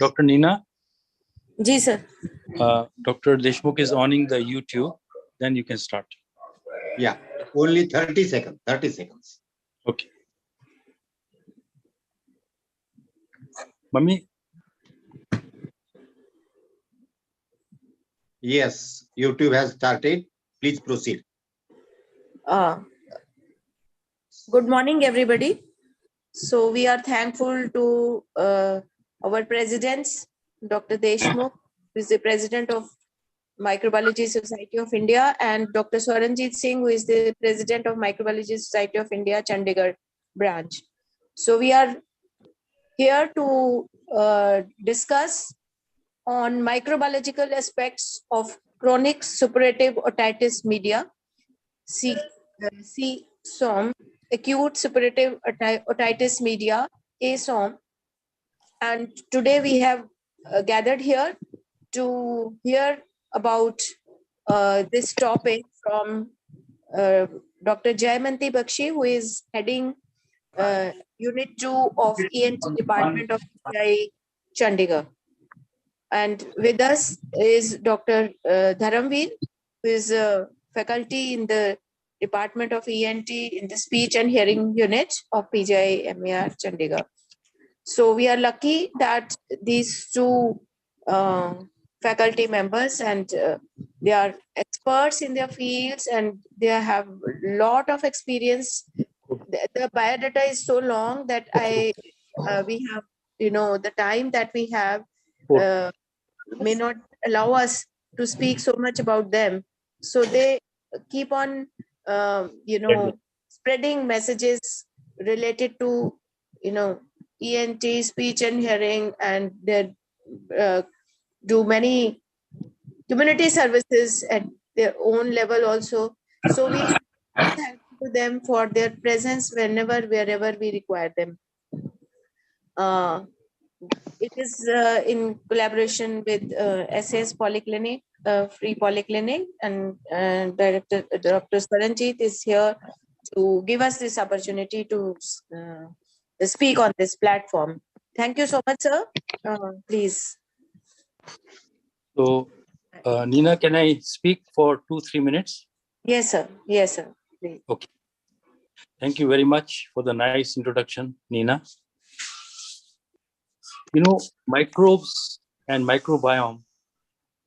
Dr. Nina, जी sir. Dr. Deshmukh is owning the YouTube. Then you can start. Yeah, only 30 seconds. 30 seconds. Okay. Mummy, Yes, YouTube has started. Please proceed. Good morning, everybody. So we are thankful to our presidents, Dr. Deshmukh, who is the president of Microbiology Society of India, and Dr. Swaranjit Singh, who is the president of Microbiology Society of India, Chandigarh branch. So we are here to discuss on microbiological aspects of chronic suppurative otitis media, CSOM, acute suppurative otitis media, ASOM. And today we have gathered here to hear about this topic from Dr. Jayamanti Bakshi, who is heading Unit 2 of ENT Department of PGI Chandigarh. And with us is Dr. Dharamveer, who is a faculty in the Department of ENT in the Speech and Hearing Unit of PGI MER Chandigarh. So we are lucky that these two faculty members, and they are experts in their fields and they have a lot of experience. The biodata is so long that we have, the time that we have may not allow us to speak so much about them. So they keep on, spreading messages related to, ENT, speech and hearing, and they do many community services at their own level also. So we thank to them for their presence wherever we require them. It is in collaboration with SAS Polyclinic, Free Polyclinic, and Director Dr. Saranjit is here to give us this opportunity to speak on this platform. Thank you so much, sir. Please. so Nina, can I speak for 2-3 minutes? Yes, sir. Yes, sir. Please. Okay. Thank you very much for the nice introduction, Nina. Microbes and microbiome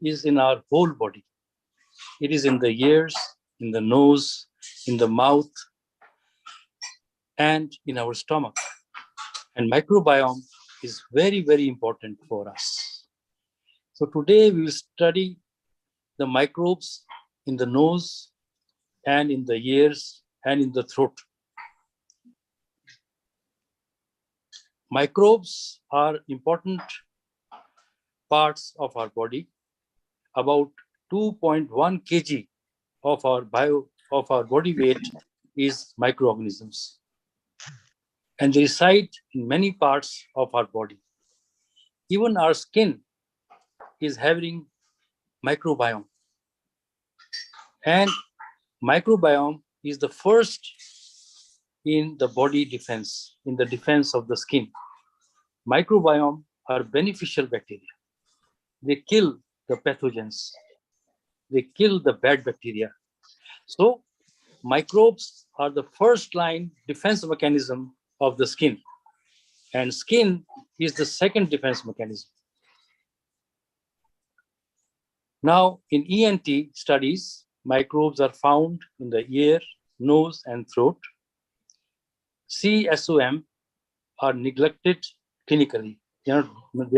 is in our whole body. It is in the ears, in the nose, in the mouth, and in our stomach. And microbiome is very, very important for us. So today we will study the microbes in the nose and in the ears and in the throat. Microbes are important parts of our body. About 2.1 kg of our body weight is microorganisms, and they reside in many parts of our body. Even our skin is having microbiome, and microbiome is the first in the body defense, in the defense of the skin. Microbiome are beneficial bacteria. They kill the pathogens. They kill the bad bacteria. So microbes are the first line defense mechanism of the skin, and skin is the second defense mechanism. Now, in ENT studies, microbes are found in the ear, nose, and throat. CSOM are neglected clinically. They are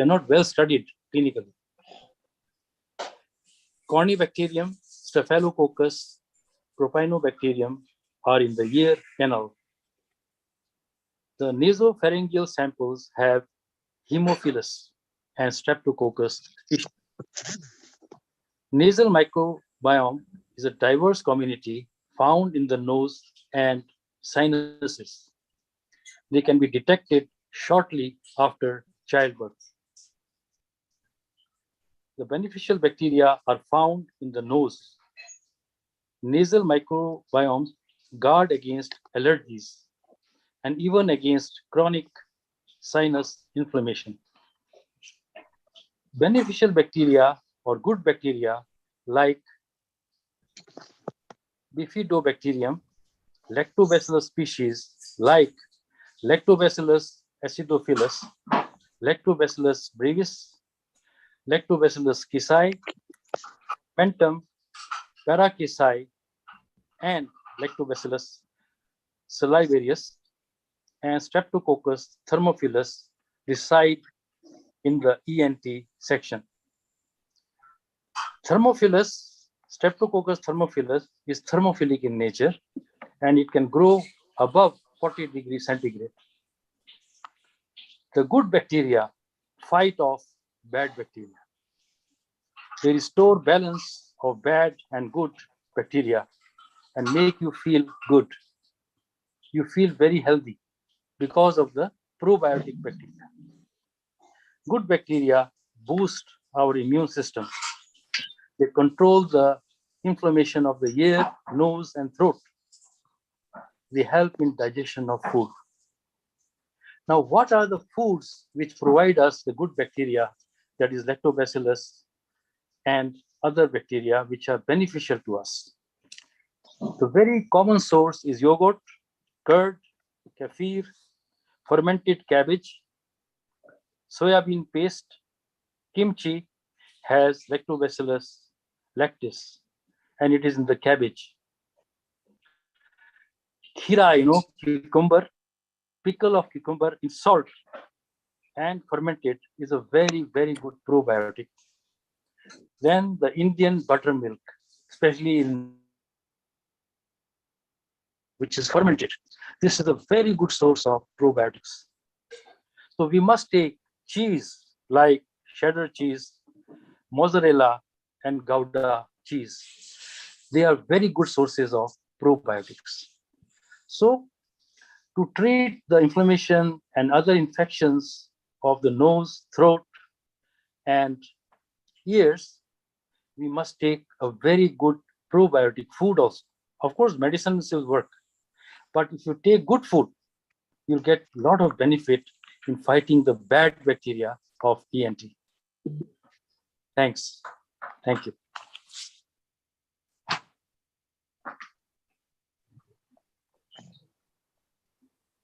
not well studied clinically. Corynebacterium, Staphylococcus, Propionibacterium are in the ear canal. The nasopharyngeal samples have Haemophilus and Streptococcus. Nasal microbiome is a diverse community found in the nose and sinuses. They can be detected shortly after childbirth. The beneficial bacteria are found in the nose. Nasal microbiomes guard against allergies and even against chronic sinus inflammation. Beneficial bacteria or good bacteria like Bifidobacterium, Lactobacillus species like Lactobacillus acidophilus, Lactobacillus brevis, Lactobacillus kisai, Pentum, Parachisai, and Lactobacillus salivarius, and Streptococcus thermophilus reside in the ENT section. Streptococcus thermophilus is thermophilic in nature, and it can grow above 40 degrees centigrade. The good bacteria fight off bad bacteria. They restore balance of bad and good bacteria and make you feel good. You feel very healthy because of the probiotic bacteria. Good bacteria boost our immune system. They control the inflammation of the ear, nose, and throat. They help in digestion of food. Now, what are the foods which provide us the good bacteria, that is lactobacillus and other bacteria which are beneficial to us? The very common source is yogurt, curd, kefir, fermented cabbage, soya bean paste, kimchi has lactobacillus lactis, and it is in the cabbage. Khira, cucumber, pickle of cucumber in salt and fermented is a very, very good probiotic. Then the Indian buttermilk, especially in which is fermented. This is a very good source of probiotics. So we must take cheese like cheddar cheese, mozzarella, and Gouda cheese. They are very good sources of probiotics. So to treat the inflammation and other infections of the nose, throat, and ears, we must take a very good probiotic food also. Of course, medicine still work, but if you take good food, you'll get a lot of benefit in fighting the bad bacteria of ENT. Thanks. Thank you.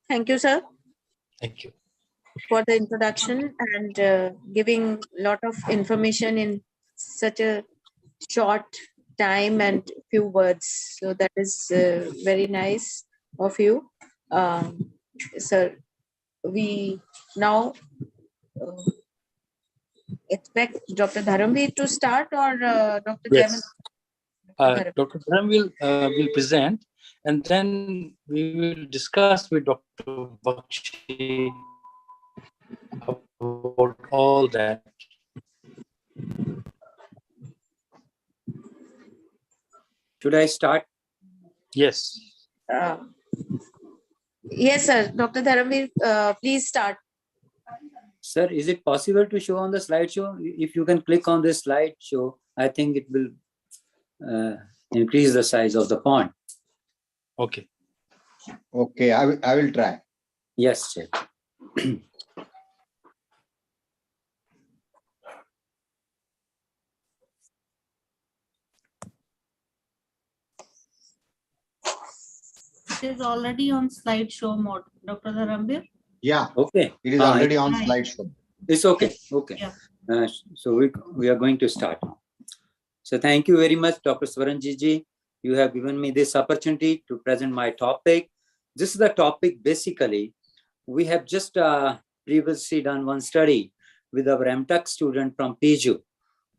Thank you, sir, Thank you. for the introduction and giving a lot of information in such a short time and few words. So that is very nice of you, sir. We now expect Dr. Dharamveer to start, or Dr. Yes. Chairman? Dr. Dharam will present, and then we will discuss with Dr. Bakshi about all that. Should I start? Yes. Yes, sir. Dr. Dharamveer, please start. Sir, is it possible to show on the slideshow? If you can click on this slideshow, I think it will increase the size of the font. Okay. Okay, I will try. Yes, sir. It is already on slideshow mode, Dr. Dharamveer. Yeah, Okay. it is already on slideshow. It's okay. Okay. Yeah. So we are going to start. So thank you very much, Dr. Swaranjit ji. You have given me this opportunity to present my topic. This is the topic. Basically, we have just previously done one study with our MTech student from PJU,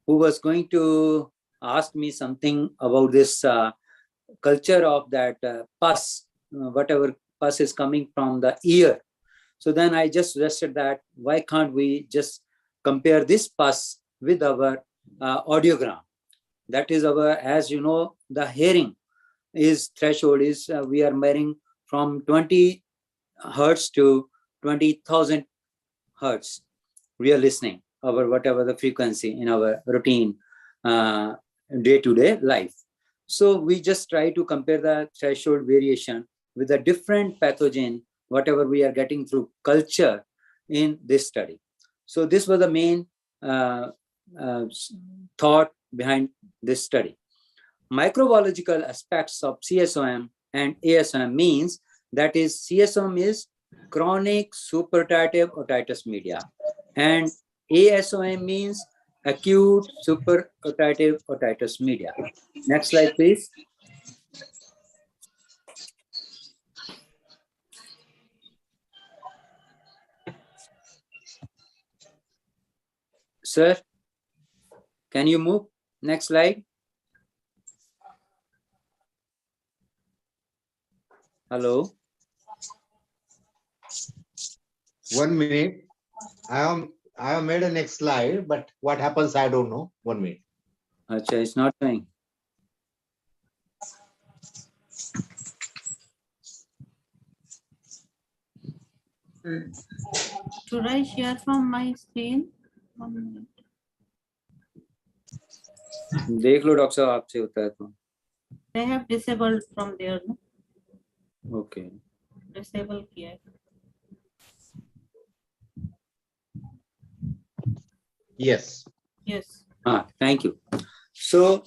who was going to ask me something about this culture of that pus, whatever pus is coming from the ear. So then I just suggested that why can't we just compare this pus with our audiogram? That is our, as you know, the hearing is threshold is we are measuring from 20 hertz to 20,000 hertz. We are listening over whatever the frequency in our routine day-to-day life. So we just try to compare the threshold variation with a different pathogen, whatever we are getting through culture in this study. So this was the main thought behind this study. Microbiological aspects of CSOM and ASOM means that is CSOM is chronic suppurative otitis media and ASOM means acute suppurative otitis media. Next slide, please. Sir, can you move? Next slide. Hello. 1 minute. I have made a next slide, but what happens, I don't know. 1 minute. Acha, it's not showing. Should I share from my screen? 1 minute. देख लो doctor साहब आपसे होता है तो. They have disabled from there, no? Okay. Disable किया है. Yes. Yes. Thank you. So,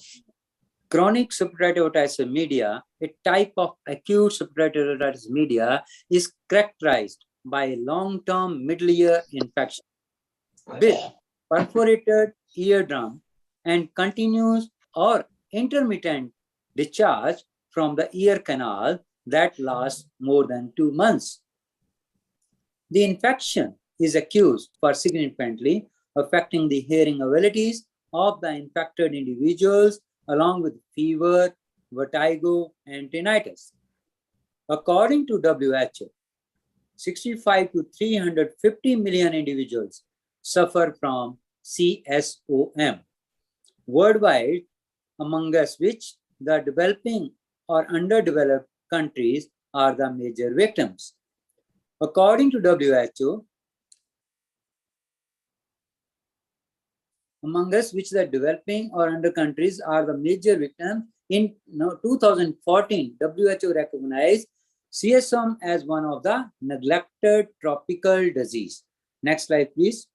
chronic suppurative otitis media, a type of acute suppurative otitis media, is characterized by long-term middle ear infection with perforated eardrum and continuous or intermittent discharge from the ear canal that lasts more than 2 months. The infection is acute for significantly affecting the hearing abilities of the infected individuals along with fever, vertigo, and tinnitus. According to WHO, 65 to 350 million individuals suffer from CSOM worldwide, among us which the developing or underdeveloped countries are the major victims. According to WHO, among us which the developing or under countries are the major victims, in 2014, WHO recognized CSOM as one of the neglected tropical disease. Next slide, please.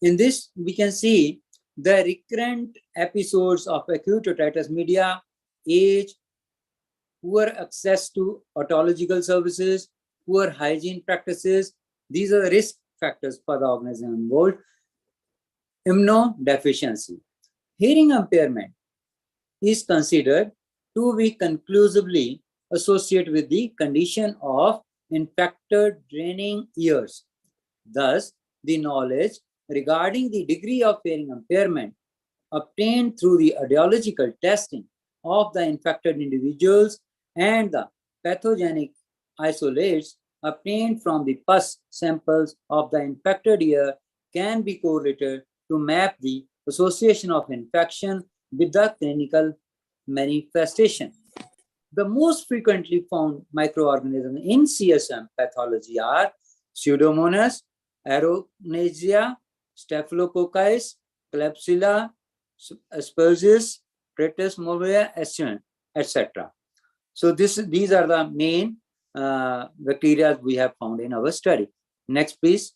In this, we can see the recurrent episodes of acute otitis media, age, poor access to otological services, poor hygiene practices. These are the risk factors for the organism involved. Immunodeficiency. Hearing impairment is considered to be conclusively associated with the condition of infected draining ears. Thus, the knowledge regarding the degree of hearing impairment obtained through the audiological testing of the infected individuals and the pathogenic isolates obtained from the pus samples of the infected ear can be correlated to map the association of infection with the clinical manifestation. The most frequently found microorganisms in CSM pathology are Pseudomonas, Aeronacea, Staphylococcus, Klebsiella, Aspergillus, Praetus movia, etc. So these are the main bacteria we have found in our study. Next, please.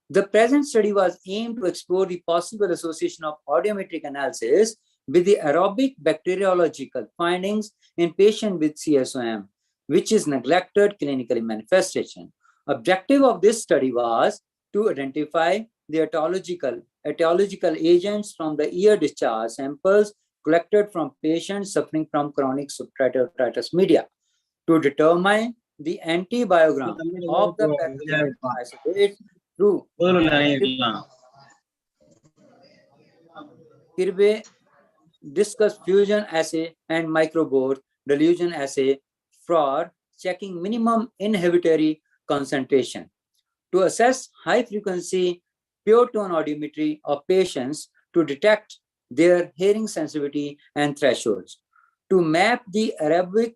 The present study was aimed to explore the possible association of audiometric analysis with the aerobic bacteriological findings in patients with CSOM, which is neglected clinical manifestation. Objective of this study was to identify the etiological agents from the ear discharge samples collected from patients suffering from chronic suppurative otitis media, to determine the antibiogram of the pathogenic isolate through Kirby discuss fusion assay and microbore dilution assay for checking minimum inhibitory concentration, to assess high frequency pure tone audiometry of patients to detect their hearing sensitivity and thresholds, to map the aerobic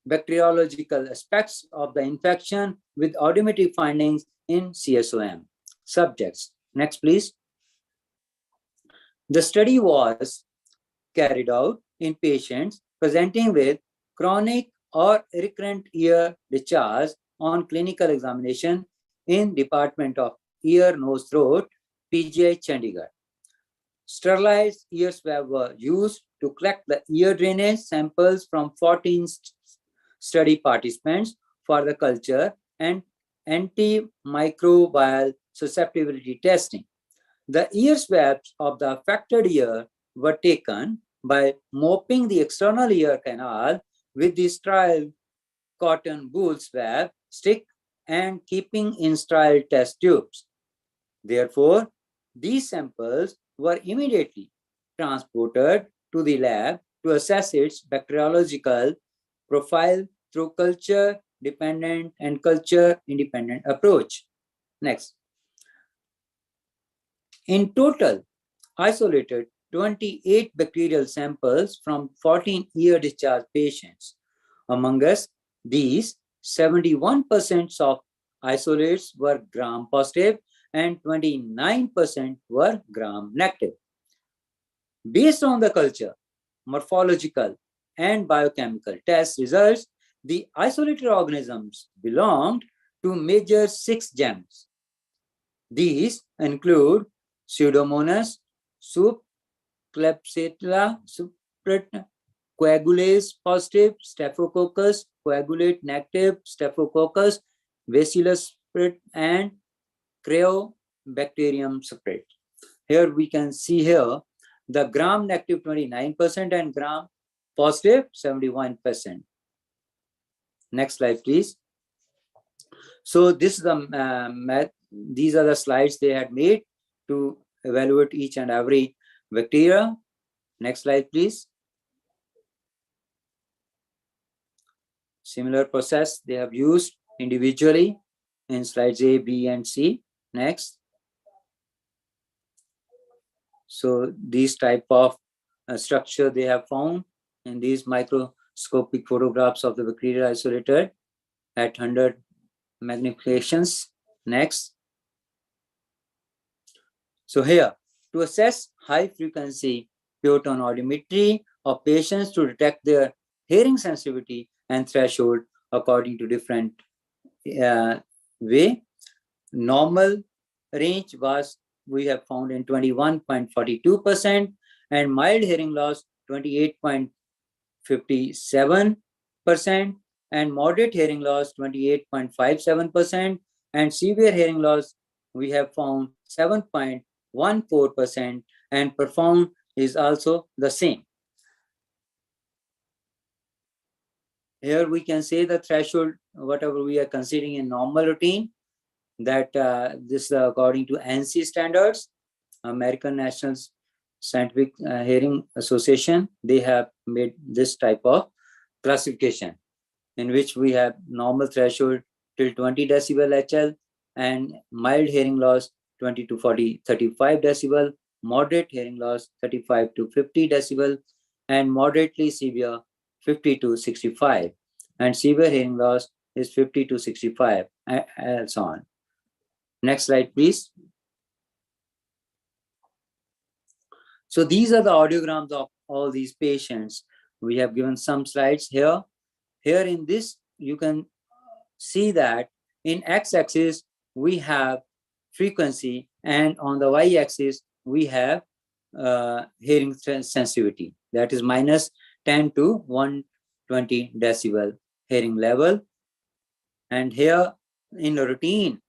bacteriological aspects of the infection with audiometry findings in CSOM subjects. Next, please. The study was carried out in patients presenting with chronic or recurrent ear discharge on clinical examination in Department of Ear, Nose, Throat, PGI, Chandigarh. Sterilized ear swab were used to collect the ear drainage samples from 14 study participants for the culture and antimicrobial susceptibility testing. The ear swabs of the affected ear were taken by mopping the external ear canal with the sterile cotton wool swab stick and keeping in sterile test tubes. Therefore, these samples were immediately transported to the lab to assess its bacteriological profile through culture-dependent and culture-independent approach. Next. In total, isolated 28 bacterial samples from 14 ear discharge patients. Among us, these 71% of isolates were gram positive and 29% were gram negative. Based on the culture, morphological, and biochemical test results, the isolated organisms belonged to major 6 gems. These include Pseudomonas, Klebsiella, coagulase positive, Staphylococcus, coagulate negative, Staphylococcus, Bacillus and Cryobacterium separate. Here we can see here the gram negative 29% and gram positive 71%. Next slide, please. So this is the these are the slides they had made to evaluate each and every bacteria. Next slide, please. Similar process they have used individually in slides A, B, and C. Next. So these type of structure they have found in these microscopic photographs of the bacteria isolated at 100 magnifications. Next. So here, to assess high frequency photon audiometry of patients to detect their hearing sensitivity and threshold according to different way. Normal range was we have found in 21.42% and mild hearing loss 28.57% and moderate hearing loss 28.57% and severe hearing loss we have found 7.14% and profound is also the same. Here we can say the threshold, whatever we are considering in normal routine, that this according to ANSI standards, American National Scientific Hearing Association, they have made this type of classification in which we have normal threshold till 20 decibel HL and mild hearing loss 20 to 35 decibel, moderate hearing loss 35 to 50 decibel, and moderately severe 50 to 65, and severe hearing loss is 50 to 65, and so on. Next slide, please. So these are the audiograms of all these patients. We have given some slides here. Here in this, you can see that in x-axis, we have frequency, and on the y-axis, we have hearing sensitivity. That is minus 10 to 120 decibel hearing level. And here in routine,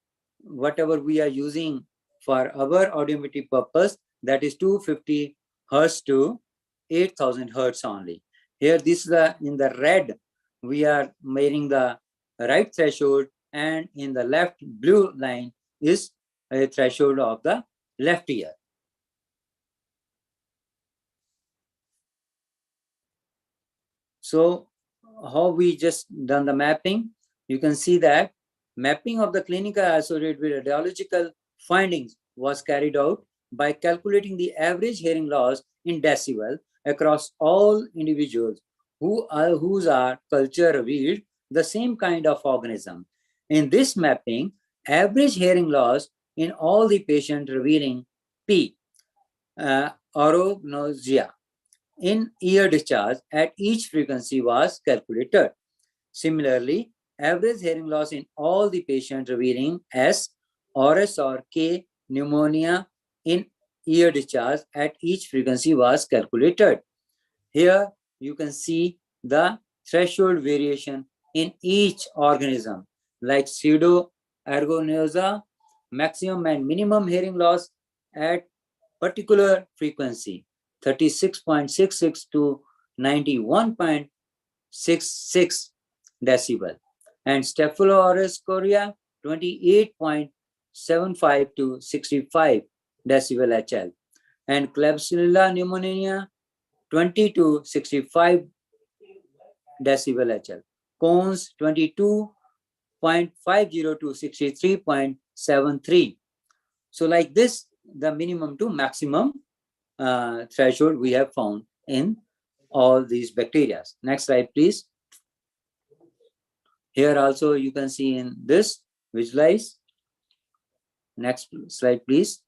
whatever we are using for our audiometry purpose, that is 250 hertz to 8000 hertz only. Here, this is in the red, we are measuring the right threshold, and in the left blue line is a threshold of the left ear. So how we just done the mapping, you can see that mapping of the clinical isolated with radiological findings was carried out by calculating the average hearing loss in decibel across all individuals whose culture revealed the same kind of organism. In this mapping, average hearing loss in all the patients revealing P, orognosia, in ear discharge at each frequency was calculated. Similarly, average hearing loss in all the patients revealing S, RS or K pneumonia in ear discharge at each frequency was calculated. Here you can see the threshold variation in each organism, like pseudo-ergonosa, maximum and minimum hearing loss at particular frequency, 36.66 to 91.66 decibel, and Staphylococcus aureus 28.75 to 65 decibel HL, and Klebsiella pneumonia 20 to 65 decibel HL, cones 22.50 to 63.73. So like this, the minimum to maximum threshold we have found in all these bacteria. Next slide, please. Here also you can see in this, visualize. Next slide, please.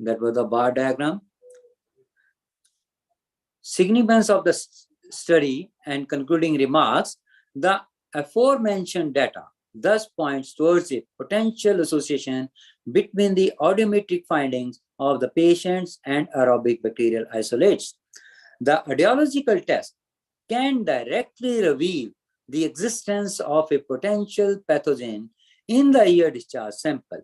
That was the bar diagram. Significance of the study and concluding remarks. The aforementioned data thus points towards a potential association between the audiometric findings of the patients and aerobic bacterial isolates. The audiological test can directly reveal the existence of a potential pathogen in the ear discharge sample.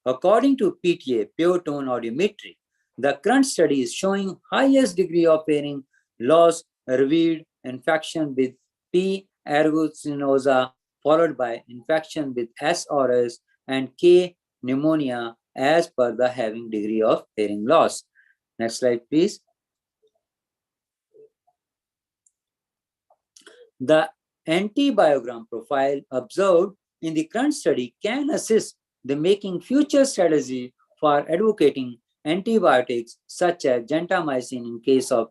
According to PTA, pure tone audiometry, the current study is showing highest degree of hearing loss revealed infection with P. aeruginosa, followed by infection with S. aureus and K. pneumonia as per the having degree of hearing loss. Next slide, please. The antibiogram profile observed in the current study can assist the making future strategy for advocating antibiotics such as gentamicin in case of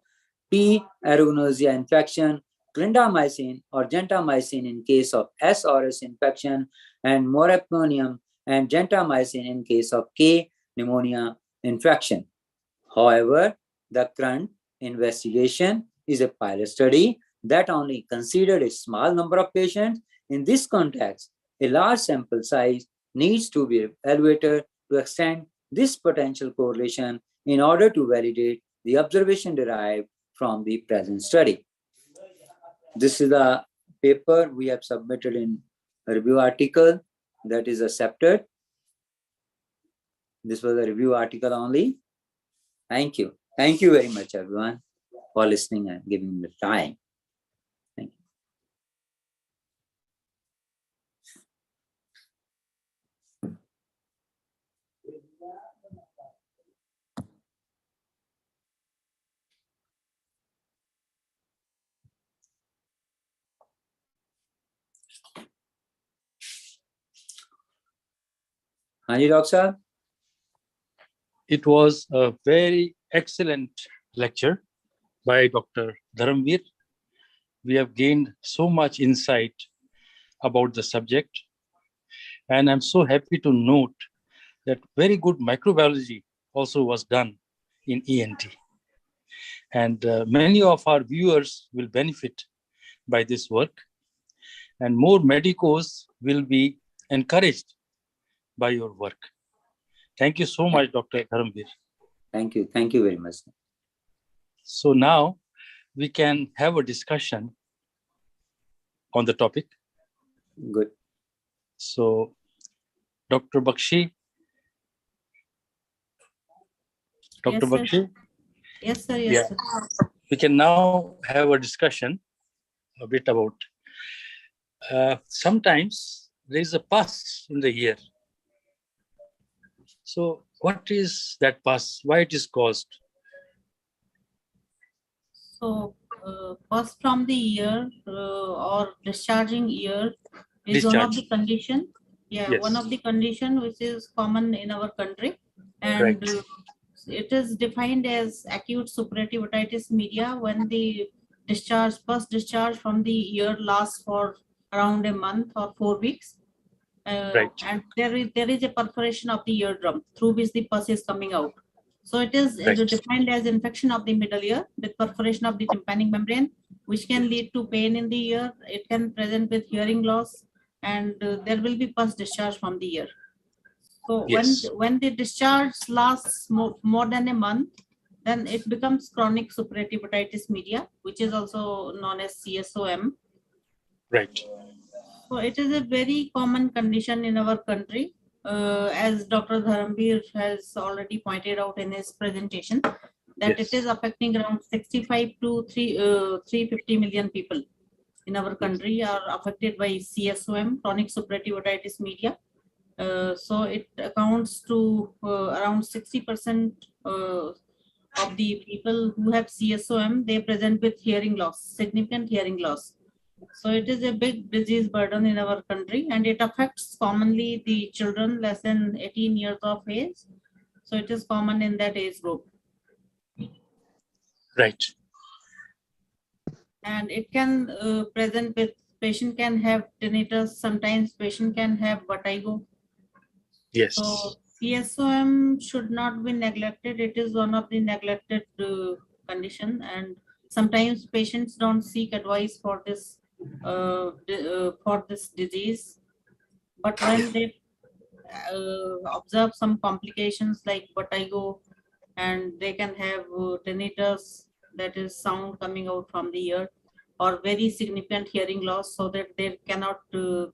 P. aeruginosa infection, clindamycin or gentamicin in case of S. aureus infection, and meropenem and gentamicin in case of K. pneumonia infection. However, the current investigation is a pilot study that only considered a small number of patients. In this context, a large sample size needs to be evaluated to extend this potential correlation in order to validate the observation derived from the present study. This is the paper we have submitted in a review article that is accepted. This was a review article only. Thank you. Thank you very much, everyone, for listening and giving me the time. Thank you. Hanji, Doctor Sahab? It was a very excellent lecture by Dr. Dharamveer. We have gained so much insight about the subject. And I'm so happy to note that very good microbiology also was done in ENT. And many of our viewers will benefit by this work. And more medicos will be encouraged by your work. Thank you so much, Dr. Dharamveer. Thank you. Thank you very much. So now we can have a discussion on the topic. Good. So, Dr. Bakshi. Dr. Yes, Bakshi? Yes, sir. Yes, sir. We can now have a discussion a bit about sometimes there is a pus in the ear. So what is that pus? Why it is caused? So, first from the ear or discharging ear is one of the condition. Yeah, Yes. one of the condition which is common in our country, and Right. It is defined as acute suppurative otitis media when the pus discharge from the ear lasts for around a month or 4 weeks. Right. And there is a perforation of the eardrum through which the pus is coming out. So it is Right. defined as infection of the middle ear with perforation of the tympanic membrane, which can lead to pain in the ear. It can present with hearing loss, and there will be pus discharge from the ear. So Yes. when the discharge lasts more than a month, then it becomes chronic suppurative otitis media, which is also known as CSOM. Right. So it is a very common condition in our country, as Dr. Dharamveer has already pointed out in his presentation, that Yes. it is affecting around 65 to 350 million people in our country are affected by CSOM, chronic suppurative otitis media. So it accounts to around 60% of the people who have CSOM, they present with hearing loss, significant hearing loss. So it is a big disease burden in our country, and it affects commonly the children less than 18 years of age. So it is common in that age group. Right. And it can present with, patient can have tinnitus, sometimes patient can have vertigo. Yes. So CSOM should not be neglected. It is one of the neglected condition, and sometimes patients don't seek advice for this disease. But when they observe some complications like vertigo, and they can have tinnitus, that is sound coming out from the ear, or very significant hearing loss, so that they cannot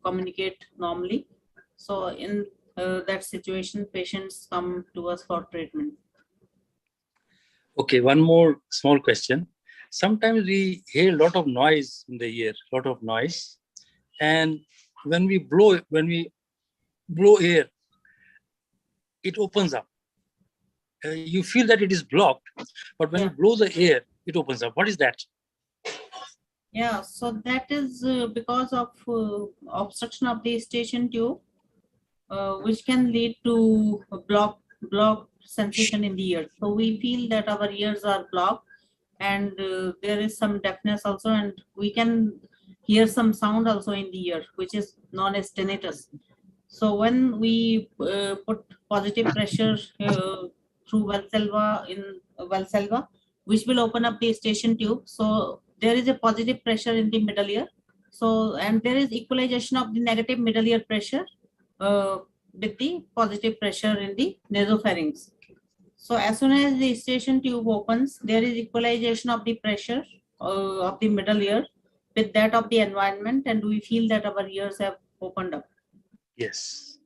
communicate normally. So in that situation, patients come to us for treatment. Okay, one more small question. Sometimes we hear a lot of noise in the ear, lot of noise, and when we blow air, it opens up. You feel that it is blocked, but when you blow the air, it opens up. What is that? Yeah, so that is because of obstruction of the eustachian tube, which can lead to a block sensation in the ear. So we feel that our ears are blocked, and there is some deafness also, and we can hear some sound also in the ear, which is known as tinnitus. So when we put positive pressure through Valsalva, which will open up the eustachian tube. So there is a positive pressure in the middle ear. So, and there is equalization of the negative middle ear pressure with the positive pressure in the nasopharynx. So as soon as the eustachian tube opens, there is equalization of the pressure of the middle ear with that of the environment, and we feel that our ears have opened up. Yes.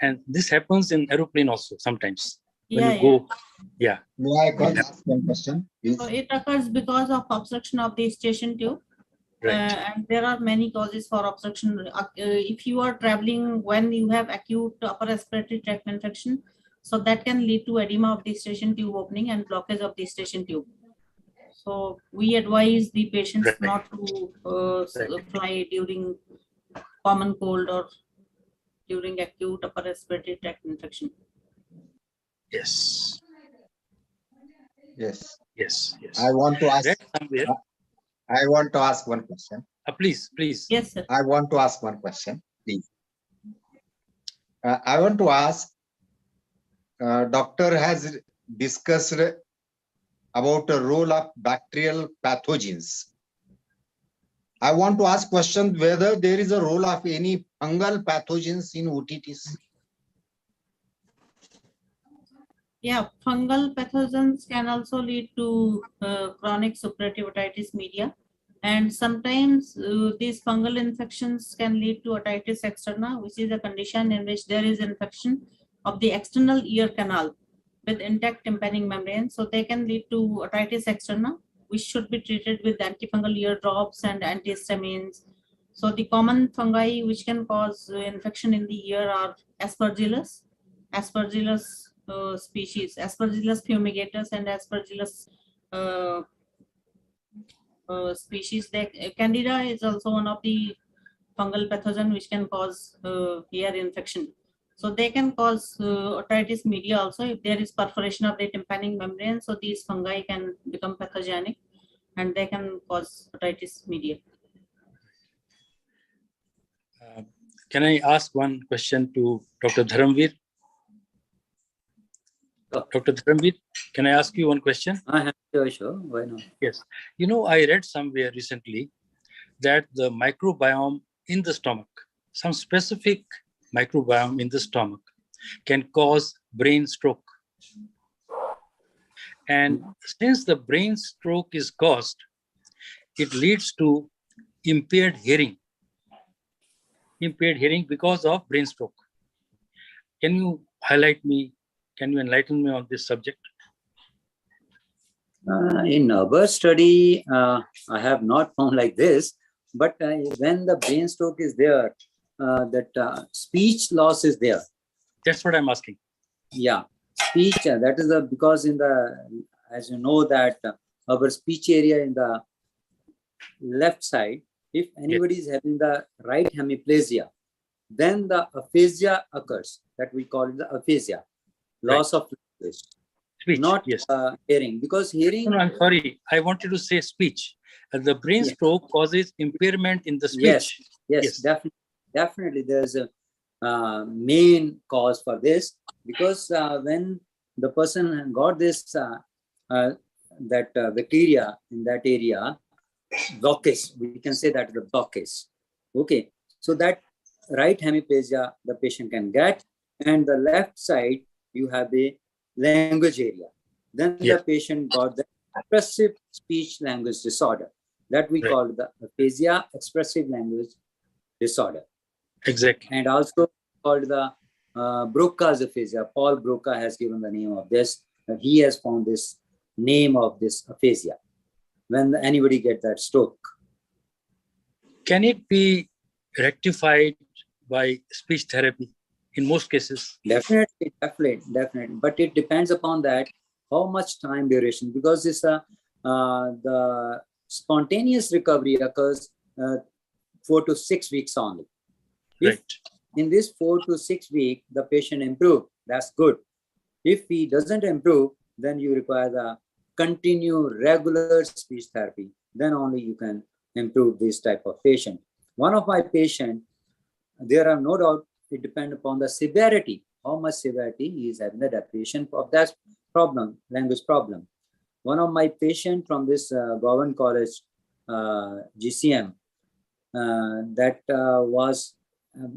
And this happens in aeroplane also sometimes. When Yeah, you go, yeah. May I ask one question, please? So it occurs because of obstruction of the eustachian tube. Right. And there are many causes for obstruction. If you are traveling when you have acute upper respiratory tract infection, so that can lead to edema of the eustachian tube opening and blockage of the eustachian tube. So we advise the patients Right. not to Right. fly during common cold or during acute upper respiratory tract infection. Yes. Yes. Yes. Yes. I want to ask. Read somewhere. I want to ask one question. Please. Yes, sir. I want to ask one question, please. I want to ask. Doctor has discussed about the role of bacterial pathogens. I want to ask question whether there is a role of any fungal pathogens in otitis. Yeah, fungal pathogens can also lead to chronic suppurative otitis media. And sometimes these fungal infections can lead to otitis externa, which is a condition in which there is infection of the external ear canal with intact tympanic membrane. So they can lead to otitis externa, which should be treated with antifungal ear drops and antihistamines. So the common fungi which can cause infection in the ear are Aspergillus species, Aspergillus fumigatus and Aspergillus species. Candida is also one of the fungal pathogen which can cause ear infection. So they can cause otitis media also if there is perforation of the tympanic membrane. So these fungi can become pathogenic and they can cause otitis media. Can I ask one question to Dr. Dharamveer? Dr. Dharamveer, can I ask you one question? Sure. Why not? Yes. You know, I read somewhere recently that the microbiome in the stomach, some specific microbiome in the stomach, can cause brain stroke. And since the brain stroke is caused, it leads to impaired hearing because of brain stroke. Can you enlighten me on this subject? In our study, I have not found like this, but when the brain stroke is there, that speech loss is there. That's what I'm asking. Yeah, speech, that is because as you know that our speech area in the left side, if anybody is having the right hemiplasia, then the aphasia occurs, that we call it the aphasia, loss of language. Speech, not yes. Hearing, because hearing. No, I'm sorry. I wanted to say speech. The brain stroke causes impairment in the speech. Yes. Definitely. There's a main cause for this, because when the person got this bacteria in that area, blockage, we can say that the blockage. Okay, so that right hemiplasia the patient can get, and the left side you have a language area. Then the patient got the expressive speech language disorder, that we call the aphasia expressive language disorder. Exactly. And also called the Broca's aphasia. Paul Broca has given the name of this. He has found this name of this aphasia when anybody get that stroke. Can it be rectified by speech therapy in most cases? Definitely. But it depends upon that, how much time duration, because it's the spontaneous recovery occurs 4 to 6 weeks only. If in this 4 to 6 weeks the patient improve, that's good. If he doesn't improve, then you require the continue regular speech therapy. Then only you can improve this type of patient. One of my patient, there are no doubt, it depends upon the severity, how much severity he is having the deprivation of that problem, language problem. One of my patient from this government college, GCM, that was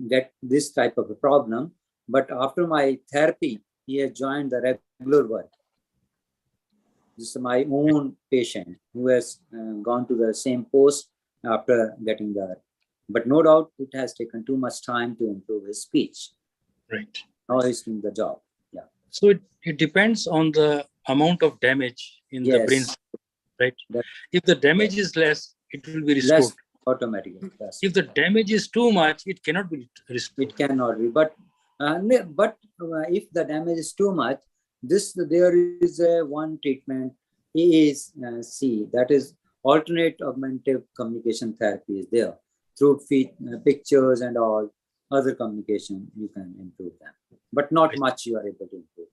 get this type of a problem, but after my therapy, he has joined the regular work. This is my own patient who has gone to the same post after getting that. But no doubt it has taken too much time to improve his speech. Right. Now he's doing the job. Yeah. So it depends on the amount of damage in the brain, right? If the damage is less, it will be restored. Less automatically. Yes. If the damage is too much, it cannot be restored. It cannot be. But if the damage is too much, there is one treatment, AAC, that is alternate augmentative communication therapy is there. Through pictures and all other communication, you can improve them. But not much you are able to improve them.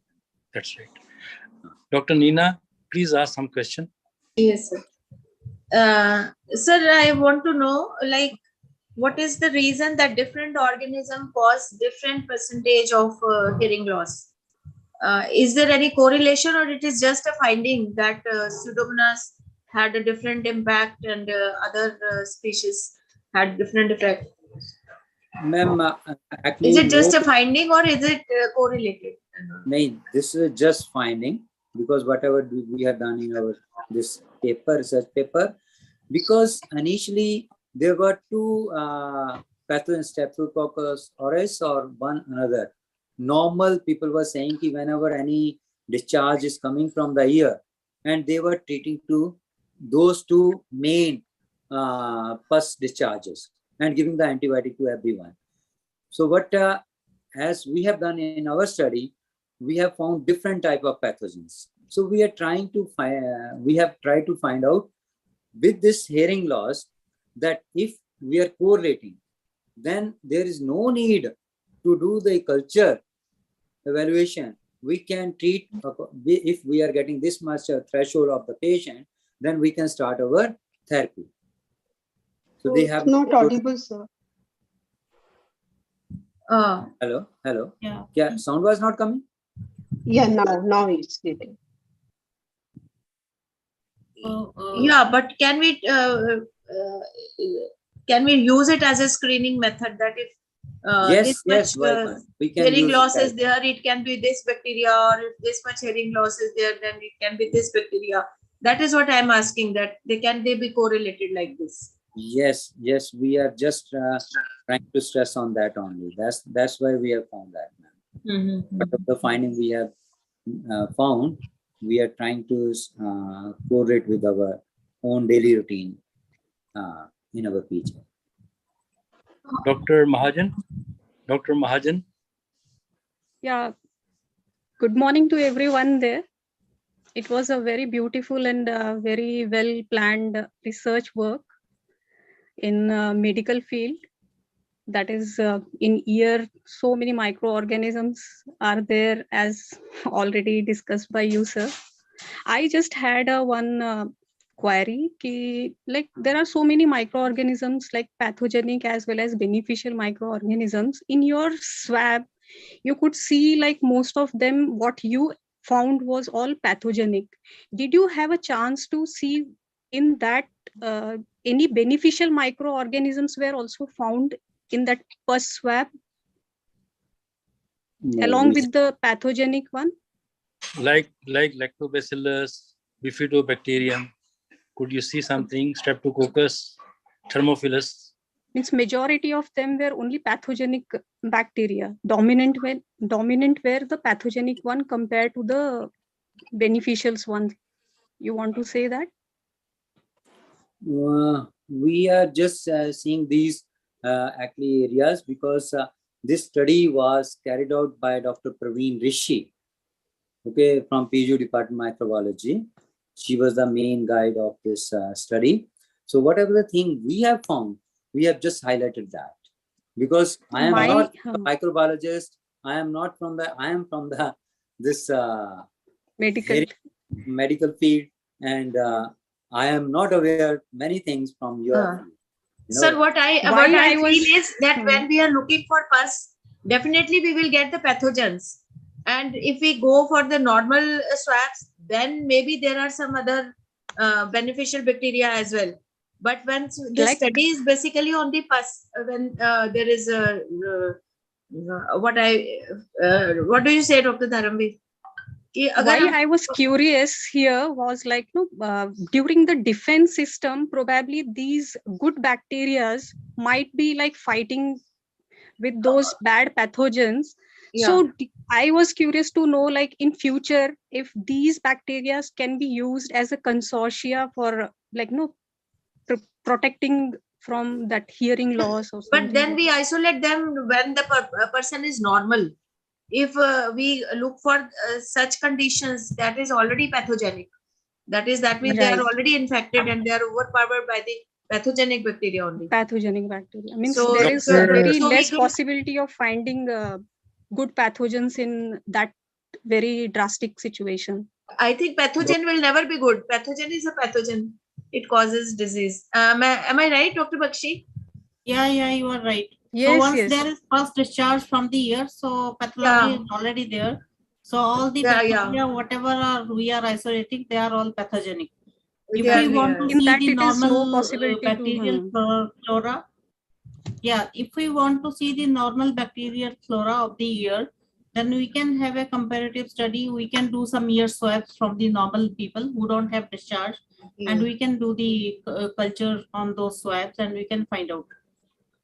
That's right. Dr. Nina, please ask some question. Yes, sir. Sir, I want to know, like, what is the reason that different organisms cause different percentage of hearing loss? Is there any correlation, or it is just a finding that Pseudomonas had a different impact and other species had different effect? Ma'am, is it just a finding, or is it correlated? No, this is just finding, because whatever we have done in our this paper, research paper, because initially there were two pathogens, Staphylococcus aureus or one another. Normal people were saying that whenever any discharge is coming from the ear, and they were treating to those two main pus discharges and giving the antibiotic to everyone. So what as we have done in our study, we have found different type of pathogens. So we are trying to tried to find out with this hearing loss that if we are correlating, then there is no need to do the culture evaluation. We can treat, if we are getting this much threshold of the patient, then we can start our therapy. So they have not audible, sir. Hello. Yeah. Yeah, sound was not coming. Yeah, now it's getting. Yeah, but can we use it as a screening method that if this Yes, much why not? We can hearing use loss it. is there, it can be this bacteria, or if this much hearing loss is there, then it can be this bacteria. That is what I'm asking, that they be correlated like this? Yes, we are just trying to stress on that only. That's why we have found that. But of the finding we have found, we are trying to correlate with our own daily routine in our PG. Dr. Mahajan? Dr. Mahajan? Yeah, good morning to everyone there. It was a very beautiful and very well planned research work in medical field. That is in ear, so many microorganisms are there, as already discussed by you, sir. I just had one query, like there are so many microorganisms like pathogenic as well as beneficial microorganisms. In your swab, you could see like most of them, what you found was all pathogenic. Did you have a chance to see in that any beneficial microorganisms were also found in that pus swab No, along with the pathogenic one? Like lactobacillus, bifidobacterium. Could you see something? Streptococcus, thermophilus? Means majority of them were only pathogenic bacteria. Dominant were the pathogenic one compared to the beneficials one. You want to say that? We are just seeing these actually areas because this study was carried out by Dr. Praveen Rishi, okay, from PGU Department of Microbiology. She was the main guide of this study. So whatever the thing we have found, we have just highlighted that, because I am not a microbiologist. I am from the this medical field, and I am not aware many things from your field. Sir, what I feel is that when we are looking for pus, definitely we will get the pathogens. And if we go for the normal swabs, then maybe there are some other beneficial bacteria as well. But when the study is basically on the pus, when there is a what do you say, Dr. Dharamveer? Why I was curious here was like, during the defense system, probably these good bacteria might be like fighting with those bad pathogens. Yeah. So I was curious to know, like in future, if these bacteria can be used as a consortia for like protecting from that hearing loss or something. But then we isolate them when the person is normal. If we look for such conditions, that is already pathogenic. That means they are already infected and they are overpowered by the pathogenic bacteria only. Pathogenic bacteria means so there is a very less possibility of finding good pathogens in that very drastic situation. I think pathogen will never be good. Pathogen is a pathogen. It causes disease. Am I right, Dr. Bakshi? Yeah, you are right. Yes, so once there is first discharge from the ear, so pathology is already there. So all the bacteria, whatever we are isolating, they are all pathogenic. If we want to see the normal bacterial flora, if we want to see the normal bacterial flora of the ear, then we can have a comparative study. We can do some ear swabs from the normal people who don't have discharge, and we can do the culture on those swabs, and we can find out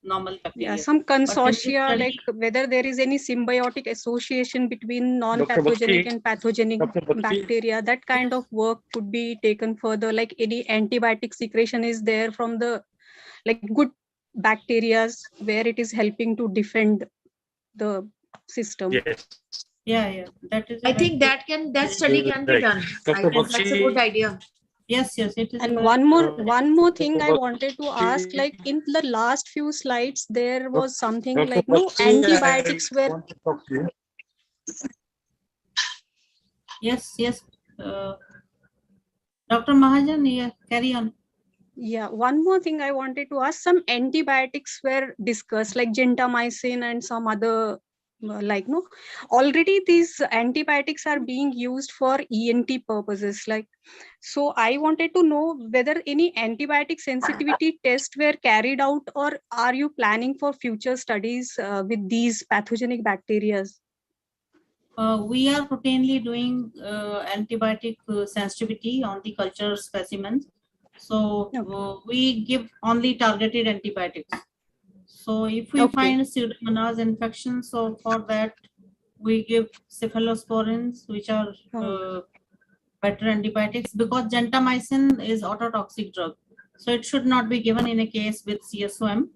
normal bacteria. Yeah, some consortia, like whether there is any symbiotic association between non-pathogenic and pathogenic bacteria, that kind of work could be taken further, like any antibiotic secretion is there from the like good bacteria where it is helping to defend the system. Yes. Yeah. That is. I think that study can be done. I think that's a good idea. Yes, it is. And one more thing I wanted to ask, like in the last few slides, there was something like antibiotics were. Yes. Dr. Mahajan, carry on. Yeah, one more thing I wanted to ask, some antibiotics were discussed, like gentamicin and some other like no, already these antibiotics are being used for ENT purposes. Like, so I wanted to know whether any antibiotic sensitivity tests were carried out, or are you planning for future studies with these pathogenic bacteria? We are routinely doing antibiotic sensitivity on the culture specimens. So we give only targeted antibiotics. So if we find Pseudomonas infection, so for that we give cephalosporins, which are better antibiotics, because gentamicin is ototoxic drug. So it should not be given in a case with CSOM.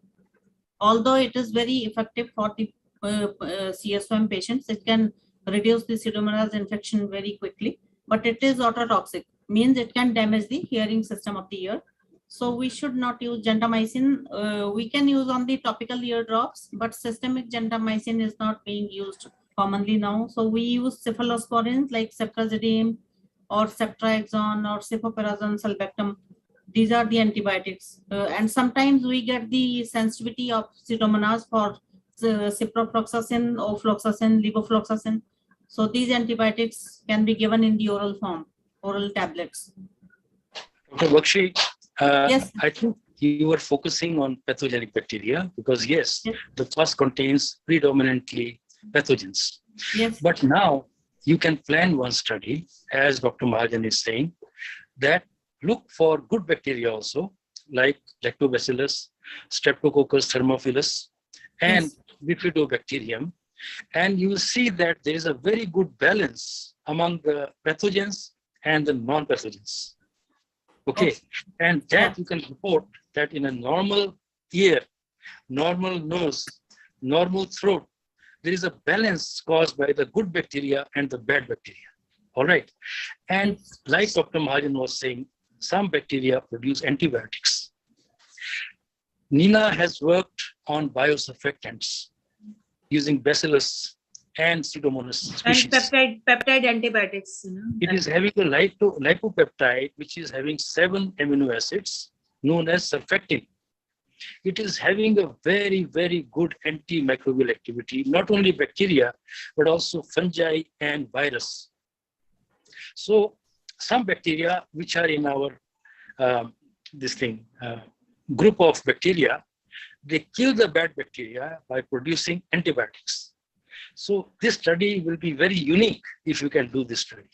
Although it is very effective for the CSOM patients, it can reduce the Pseudomonas infection very quickly, but it is ototoxic, means it can damage the hearing system of the ear. So we should not use gentamicin. We can use on the topical ear drops, but systemic gentamicin is not being used commonly now. So we use cephalosporins like ceftazidime or ceftriaxone or cefoperazone sulbactam. These are the antibiotics. And sometimes we get the sensitivity of Pseudomonas for ciprofloxacin, ofloxacin, levofloxacin. So these antibiotics can be given in the oral form, oral tablets. Dr. Bakshi, Yes. I think you were focusing on pathogenic bacteria because yes, the pus contains predominantly pathogens. Yes. But now you can plan one study, as Dr. Mahajan is saying, that look for good bacteria also, like Lactobacillus, Streptococcus thermophilus, and Bifidobacterium. And you will see that there is a very good balance among the pathogens and the non-pathogens. Okay, and that you can report that in a normal ear, normal nose, normal throat, there is a balance caused by the good bacteria and the bad bacteria. All right. And like Dr. Mahajan was saying, some bacteria produce antibiotics. Nina has worked on biosurfactants using Bacillus and Pseudomonas species. And peptide antibiotics. It is having a lipopeptide, which is having 7 amino acids known as surfactant. It is having a very, very good antimicrobial activity, not only bacteria, but also fungi and virus. So some bacteria which are in our group of bacteria, they kill the bad bacteria by producing antibiotics. So this study will be very unique if you can do this study.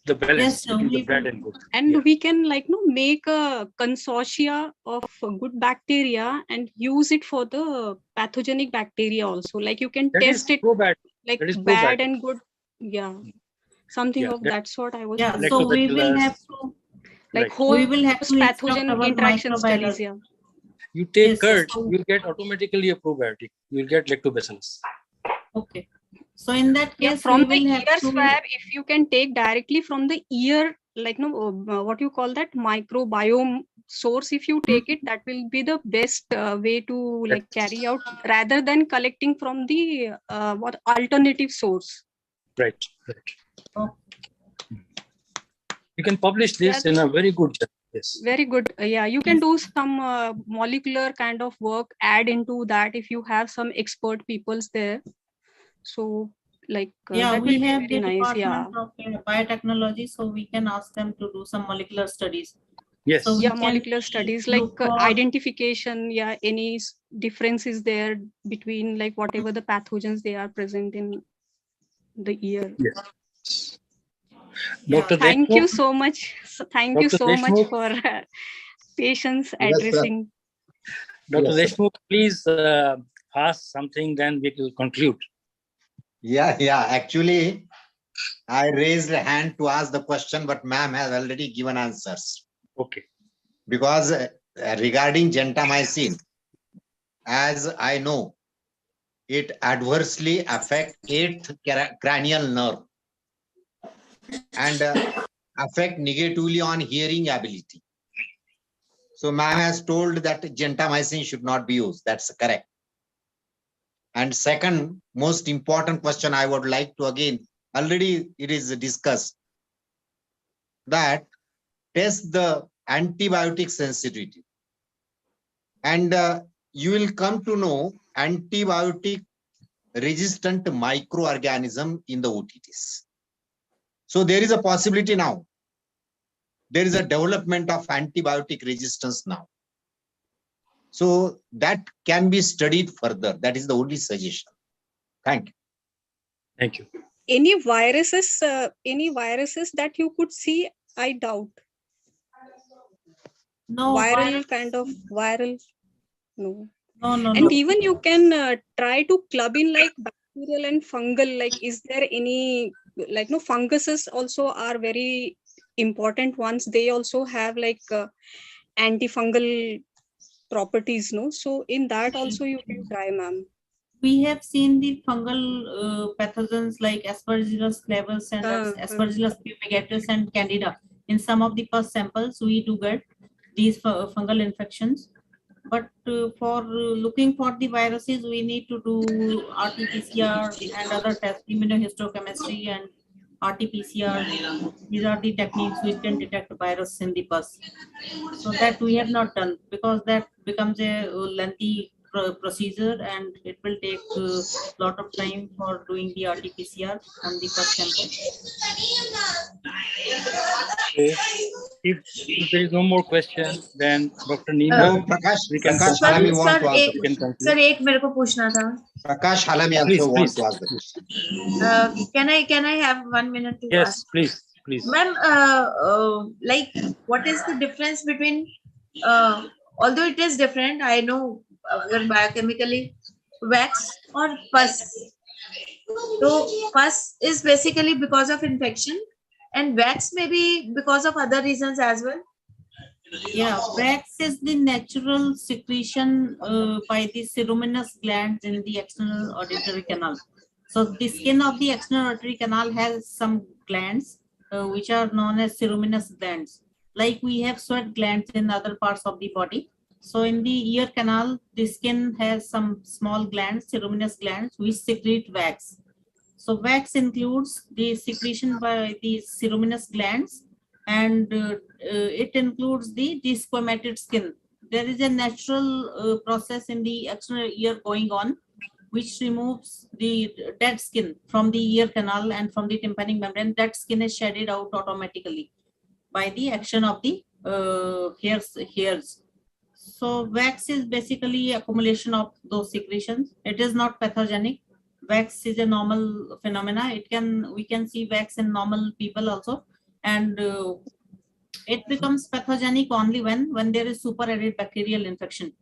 The balance between the bad and good. And we can make a consortia of good bacteria and use it for the pathogenic bacteria also. Like you can test it like bad and good. Yeah. Something of that sort I was thinking. So we will have to we will have pathogen interaction studies. Yeah. You take curd, you get automatically a probiotic. You'll get Lactobacillus. Okay. So in that case, from the ear swab, if you can take directly from the ear, what you call that microbiome source, if you take it, that will be the best way to carry out rather than collecting from the alternative source. Right. You can publish this in a very good journal. Yes. Very good. Yeah, you can do some molecular kind of work, add into that if you have some expert peoples there. So we have the department of biotechnology, so we can ask them to do some molecular studies. Yes. So molecular studies identification. Yeah, any differences there between whatever the pathogens they are present in the ear. Yes. Thank you so much. Thank you so much for patience addressing. Dr. Deshmukh, please ask something, then we will conclude. Yeah. Actually, I raised a hand to ask the question, but ma'am has already given answers. Okay. Because regarding gentamicin, as I know, it adversely affects 8th cranial nerve and affect negatively on hearing ability. So ma'am has told that gentamicin should not be used. That's correct. And second, most important question I would like to again, already it is discussed, that test the antibiotic sensitivity. And you will come to know antibiotic resistant microorganism in the otitis. So there is a possibility now. There is a development of antibiotic resistance now. So that can be studied further. That is the only suggestion. Thank you. Thank you. Any viruses that you could see? I doubt. No, Viral kind of viral. No. no, no, And no. even you can try to club in like bacterial and fungal. Like, is there any like no funguses also are very important ones. They also have like antifungal properties. No, so in that also you can try, ma'am. We have seen the fungal pathogens like Aspergillus flavus and Aspergillus fumigatus and Candida. In some of the first samples, we do get these fungal infections. But for looking for the viruses, we need to do RT-PCR and other tests, immunohistochemistry and RT-PCR. These are the techniques which can detect virus in the pus. So that we have not done because that becomes a lengthy procedure and it will take a lot of time for doing the RT-PCR on the first sample. Okay. If there is no more question, then Dr. No, Neema, Prakash, we can Prakash conclude. Halami want to ask एक the We can question. conclude. Sir एक मेरे को पूछना था. Prakash Halami Please, also want please. to ask the question. Can I have 1 minute to Yes, ask? please, please. Ma'am, like what is the difference between although it is different, I know biochemically, wax or pus. So pus is basically because of infection and wax may be because of other reasons as well. Yeah, wax is the natural secretion by the ceruminous glands in the external auditory canal. So the skin of the external auditory canal has some glands which are known as ceruminous glands. Like we have sweat glands in other parts of the body. So in the ear canal, the skin has some small glands, ceruminous glands, which secrete wax. So wax includes the secretion by the ceruminous glands and it includes the desquamated skin. There is a natural process in the external ear going on which removes the dead skin from the ear canal and from the tympanic membrane. That skin is shedded out automatically by the action of the hairs. So wax is basically accumulation of those secretions. It is not pathogenic. Wax is a normal phenomena. We can see wax in normal people also, and it becomes pathogenic only when there is super added bacterial infection.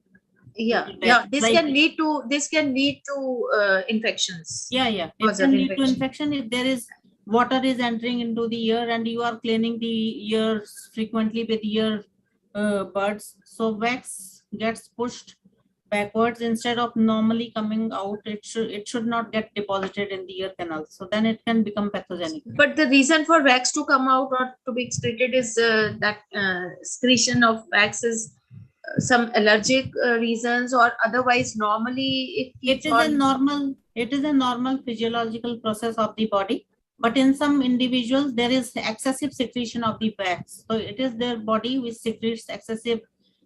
Yeah, this Like- can lead to infections. Yeah, it Cause can of lead to infection if there is water is entering into the ear and you are cleaning the ears frequently with ear buds. So wax gets pushed backwards instead of normally coming out. It should not get deposited in the ear canal. So then it can become pathogenic. But the reason for wax to come out or to be excreted is that excretion of wax is some allergic reasons or otherwise normally It is a normal physiological process of the body. But in some individuals, there is excessive secretion of the wax. So it is their body which secretes excessive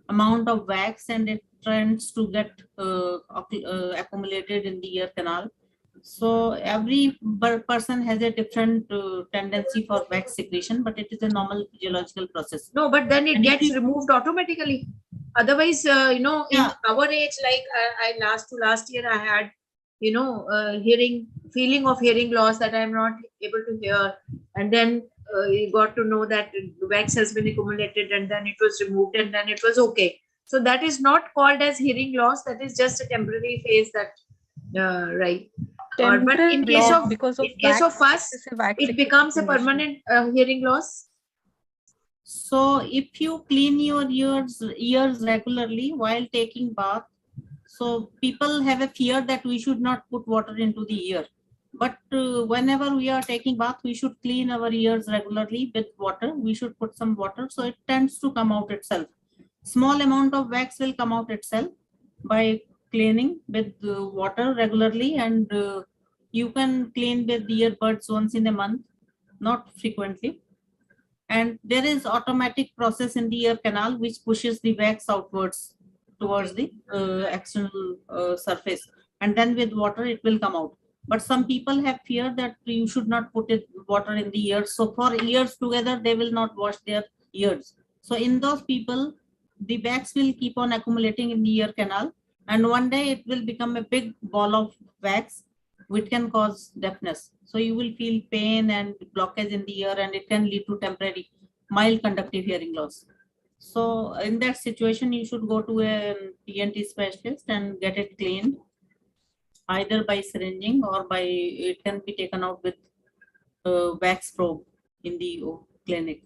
amount of wax and it tends to get accumulated in the ear canal. So every person has a different tendency for wax secretion, but it is a normal physiological process. No, but then it And if gets you- removed automatically. Otherwise, Yeah. in our age, like I last year, I had, feeling of hearing loss that I'm not able to hear. And then you got to know that wax has been accumulated and then it was removed and then it was okay. So that is not called as hearing loss. That is just a temporary phase that, right. But in case Temporary of because of in case of wax, us, excessive wax it becomes a accumulation. permanent hearing loss. So if you clean your ears regularly while taking bath, so people have a fear that we should not put water into the ear. But whenever we are taking bath, we should clean our ears regularly with water. We should put some water so it tends to come out itself. Small amount of wax will come out itself by cleaning with water regularly, and you can clean with earbuds once in a month, not frequently. And there is automatic process in the ear canal which pushes the wax outwards towards the external surface, and then with water it will come out. But some people have fear that you should not put water in the ears. So for years together, they will not wash their ears. So in those people, the wax will keep on accumulating in the ear canal. And one day it will become a big ball of wax, which can cause deafness. So you will feel pain and blockage in the ear, and it can lead to temporary mild conductive hearing loss. So in that situation, you should go to an ENT specialist and get it cleaned, either by syringing or by, it can be taken out with wax probe in the clinic.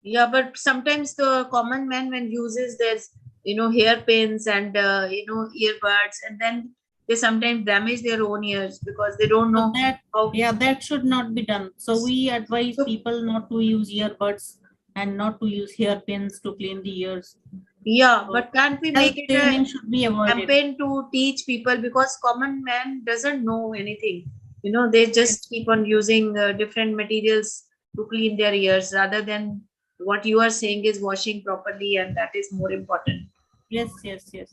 Yeah, but sometimes the common man when uses there's hairpins and earbuds, and then they sometimes damage their own ears because they don't know how. Yeah, that should not be done. So we advise So- people not to use earbuds and not to use hairpins to clean the ears. Yeah, So but can't we health make it training a should be avoided. campaign to teach people, because common man doesn't know anything. They just keep on using different materials to clean their ears, rather than what you are saying is washing properly, and that is more important. Yes, yes, yes.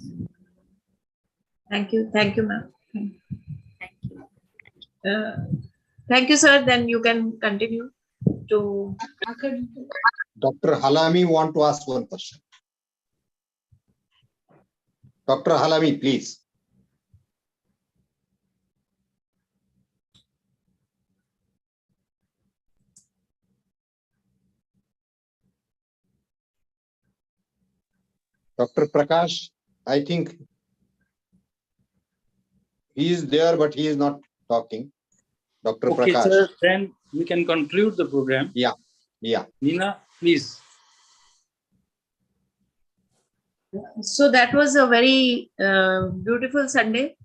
Thank you, ma'am. Thank you. Thank you, sir. Then you can continue to. Dr. Halami want to ask one question. Dr. Halami, please. Dr. Prakash, I think he is there, but he is not talking. Dr. Okay, Prakash. sir, then we can conclude the program. Yeah. Nina, please. So that was a very beautiful Sunday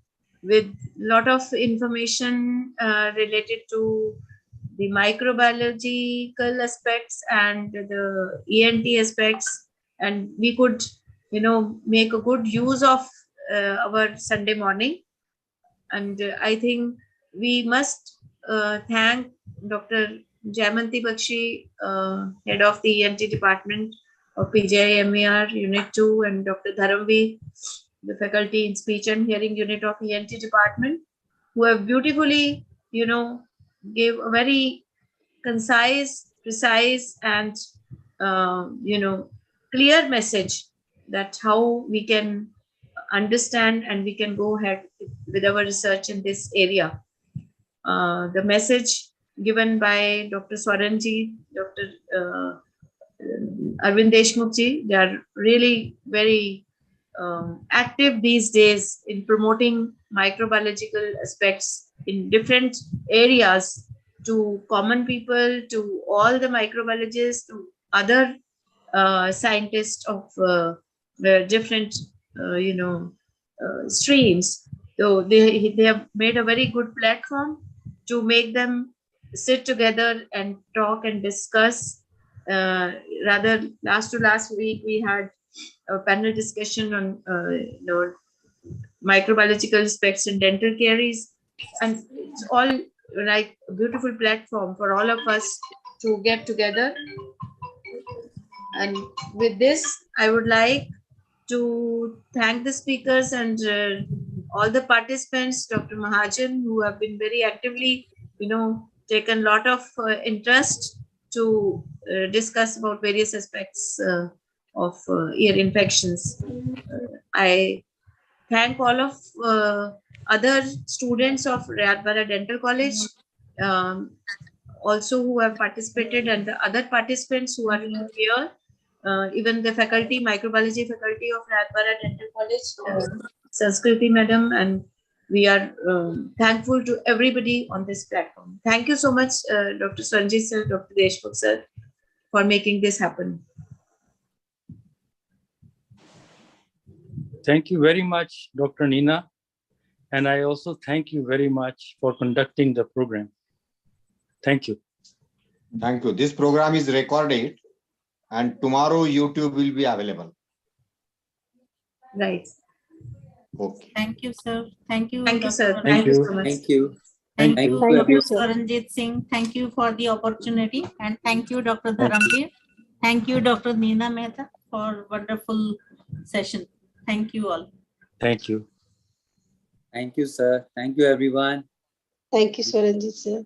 with lot of information related to the microbiological aspects and the ENT aspects, and we could make a good use of our Sunday morning. And I think we must thank Dr. Jaimanti Bakshi, head of the ENT department of PGI-MER Unit 2, and Dr. Dharamvi, the faculty in speech and hearing unit of ENT department, who have beautifully, gave a very concise, precise, and clear message that how we can understand and we can go ahead with our research in this area. The message given by Dr. Swaranji, Dr. Arvind Deshmukhji, they are really very active these days in promoting microbiological aspects in different areas to common people, to all the microbiologists, to other scientists of different streams. So they have made a very good platform to make them sit together and talk and discuss. Rather, last week we had a panel discussion on microbiological aspects in dental caries, and it's all like a beautiful platform for all of us to get together. And with this, I would like to thank the speakers and all the participants, Dr. Mahajan, who have been very actively, taken a lot of interest to discuss about various aspects of ear infections. I thank all of other students of Rayadbara Dental College, also who have participated, and the other participants who are here, even the faculty, microbiology faculty of Rayadbara Dental College, Sanskriti Madam, and we are thankful to everybody on this platform. Thank you so much, Dr. Sanjay sir, Dr. Deshmukh sir, for making this happen. Thank you very much, Dr. Nina. And I also thank you very much for conducting the program. Thank you. Thank you. This program is recorded and tomorrow YouTube will be available. Right. Okay. Thank you, sir. Thank you. Thank you, sir. Dr. Thank you you. so much. Thank you. Thank Thank you, you, Dr. sir. Saranjit Singh. Thank you for the opportunity. And thank you, Dr. Dharamveer. Thank you, Dr. Neena Mehta, for wonderful session. Thank you all. Thank you. Thank you, sir. Thank you, everyone. Thank you, Swaranjit sir.